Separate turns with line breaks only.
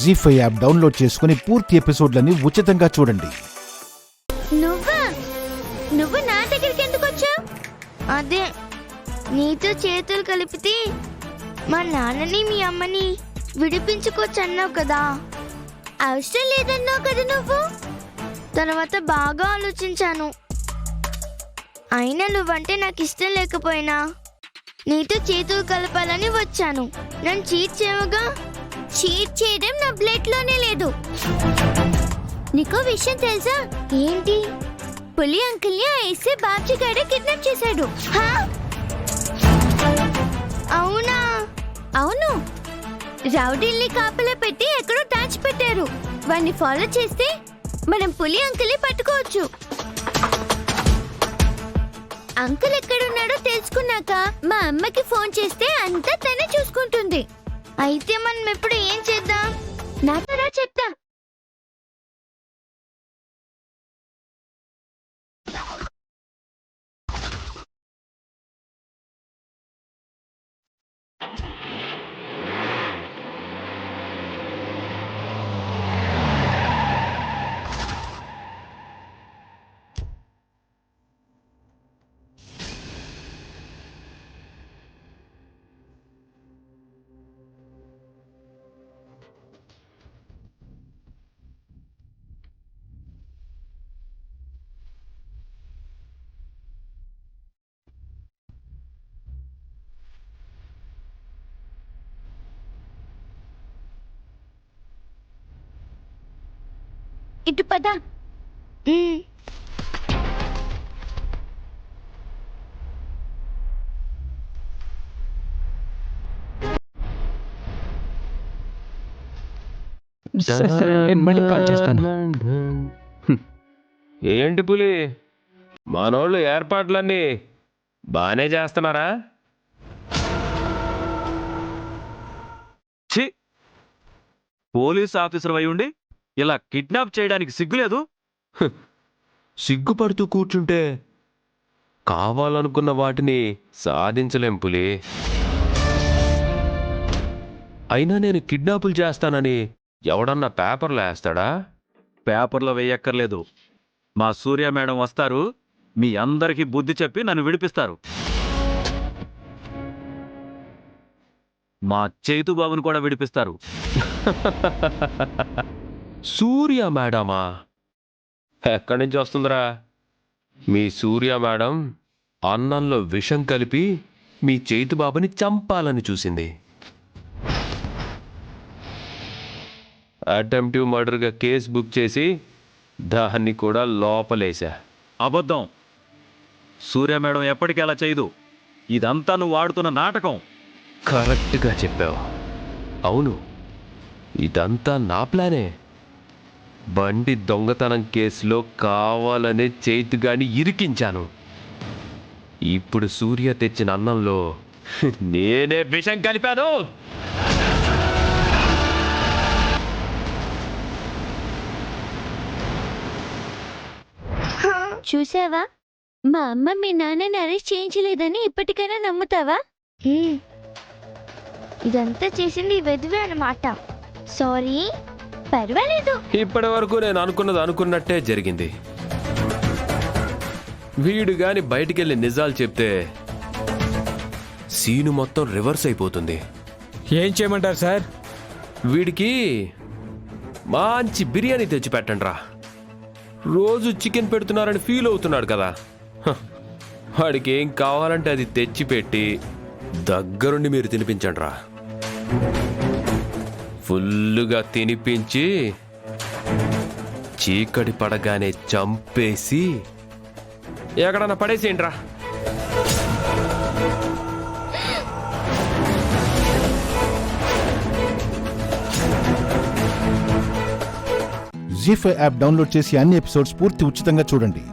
జీ5 app download చేసుకుని పూర్తి ఎపిసోడ్లని ఉచితంగా చూడండి.
నువ్వు నా దగ్గరికి ఎందుకు వచ్చావు?
అదే నీతో చేతులు కలిపితే మా నాన్నని మీ అమ్మని విడిపించుకోవచ్చు అన్నావు కదా.
అవసరం లేదన్నావు కదా నువ్వు.
తర్వాత బాగా ఆలోచించాను. అయినా నువ్వంటే నాకు ఇష్టం లేకపోయినా నీతో చేతులు కలపాలని వచ్చాను. నన్ను చీట్ చేయవుగా.
చీట్ చేయడం నా బ్లడ్ లోనే లేదు. నీకో విషయం తెలుసా?
ఏంటి?
పులి అంకుల్ని ఆ ఎస్ఏ బాబ్జీ గాడే కిడ్నాప్ చేశాడు.
అవునా?
అవును, రౌడీల్ని కాపలా పెట్టి ఎక్కడో దాచిపెట్టారు. వాడిని ఫాలో చేస్తే మనం పులి అంకుల్ని పట్టుకోవచ్చు. అంకుల్ ఎక్కడున్నాడో తెలుసుకున్నాక మా అమ్మకి ఫోన్ చేస్తే అంతా తనే చూసుకుంటుంది.
అయితే మనం ఎప్పుడు ఏం చేద్దాం?
నాతో రా చెప్తా. ఇటు పద.
మళ్ళీ కాల్ చేస్తాను.
ఏంటి పులి, మనోళ్ళు ఏర్పాట్లన్నీ బానే చేస్తున్నారా?
ఛీ, పోలీస్ ఆఫీసర్ అయి ఉండి ఇలా కిడ్నాప్ చేయడానికి సిగ్గులేదు?
సిగ్గుపడుతూ కూర్చుంటే కావాలనుకున్న వాటిని సాధించలేం పులి. అయినా నేను కిడ్నాపులు చేస్తానని ఎవడన్నా పేపర్లు వేస్తాడా?
పేపర్లో వేయక్కర్లేదు. మా సూర్య మేడం వస్తారు, మీ అందరికీ బుద్ధి చెప్పి నన్ను విడిపిస్తారు. మా చైతు బాబుని కూడా విడిపిస్తారు.
సూర్య మేడమా? ఎక్కడి నుంచి వస్తుందిరా? మీ సూర్య మేడం అన్నంలో విషం కలిపి మీ చైతుబాబుని చంపాలని చూసింది. అటెంప్టివ్ మర్డర్గా కేసు బుక్ చేసి దాన్ని కూడా లోపలేశా.
అబద్ధం. సూర్య మేడం ఎప్పటికీ అలా చేయదు. ఇదంతా నువ్వు ఆడుతున్న నాటకం.
కరెక్ట్గా చెప్పావు. అవును, ఇదంతా నా ప్లానే. బండి దొంగతనం కేసులో కావాలనే చైతుగాని ఇరికించాను. ఇప్పుడు సూర్య తెచ్చిన అన్నంలో నేనే విషం కలిపాను.
చూసావా, మా అమ్మ మీ నాన్నని అరెస్ట్ చేయించలేదని ఇప్పటికైనా నమ్ముతావా?
ఇదంతా చేసింది వెధవే అన్నమాట. సారీ.
పర్వాలేదు.
ఇప్పటి వరకు నేను అనుకున్నది అనుకున్నట్టే జరిగింది. వీడు గాని బయటికెళ్ళి నిజాలు చెప్తే సీను మొత్తం రివర్స్ అయిపోతుంది.
ఏం చేయమంటారు సార్?
వీడికి మంచి బిర్యానీ తెచ్చి పెట్టండి రా. రోజు చికెన్ పెడుతున్నారని ఫీల్ అవుతున్నాడు కదా. వాడికి ఏం కావాలంటే అది తెచ్చి పెట్టి దగ్గరుండి మీరు తినిపించండి రా. ఫుల్లుగా తినిపించి చీకటి పడగానే చంపేసి ఎక్కడన్నా పడేసేయండి రా.
జీ5 యాప్ డౌన్లోడ్ చేసి అన్ని ఎపిసోడ్స్ పూర్తి ఉచితంగా చూడండి.